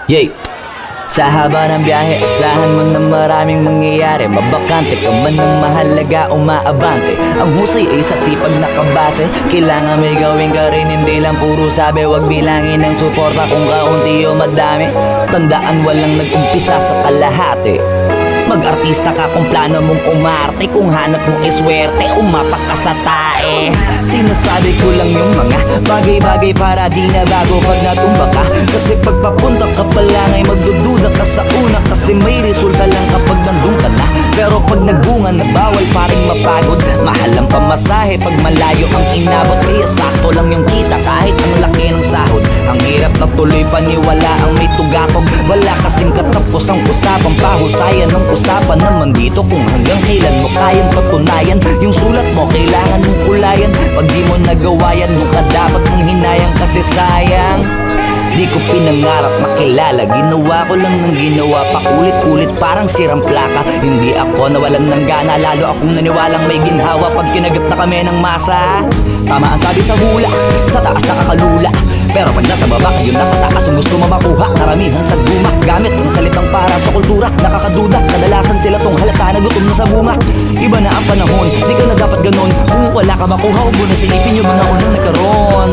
Yay! Sa haba ng biyahe, asahan mo na maraming mangyayari. Mabakante ka man ng mahalaga, umaabante. Ang husay ay sa sipag na kabase. Kailangan may gawin ka rin, hindi lang puro sabi. Huwag bilangin ng suporta kung kaunti o madami. Tandaan walang nag-umpisa sa kalahati. Mag-artista ka kung plano mong umarte. Kung hanap mo iswerte, umapak ka sa tae. Sinasabi ko lang yung mga bagay-bagay para di na bago pag natumba ka. Kasi pagpapunta ka pa lang ay magdududa ka sa una. Kasi may resulta lang kapag nandun ka na. Pero pag nagbunga na bawal pa rin mapagod. Mahal ang pamasahe pag malayo ang inabot. Kaya sakto lang yung kita kahit ang laki ng sahod. Ang hirap na tuloy paniwala ang may tugakog. Wala kasing katapos ang usapang pahusayan ng usapan naman dito kung hanggang kailan mo kayang patunayan. Yung sulat mo kailangan mong kulayan. Pag di mo nagawa yan, mukha dapat mong hinayang. Kasi sayang, di ko pinangarap makilala. Ginawa ko lang ng ginawa, paulit-ulit parang sirang plaka. Hindi ako nawalan ng gana, lalo akong naniwalang may ginhawa pag kinagat na kami ng masa. Tama ang sabi sa hula, sa taas nakakalula. Pero pag nasa baba, yun nasa taas ang gusto mo makuha. Karamihan sa guma, gamit ng salitang para sa kultura. Nakakaduda, kadalasan sila tong halata na gutom na sa bunga. Iba na ang panahon, di ka na dapat ganon. Kung wala ka makuha, huwag mo na silipin yung mga unang nagkaroon.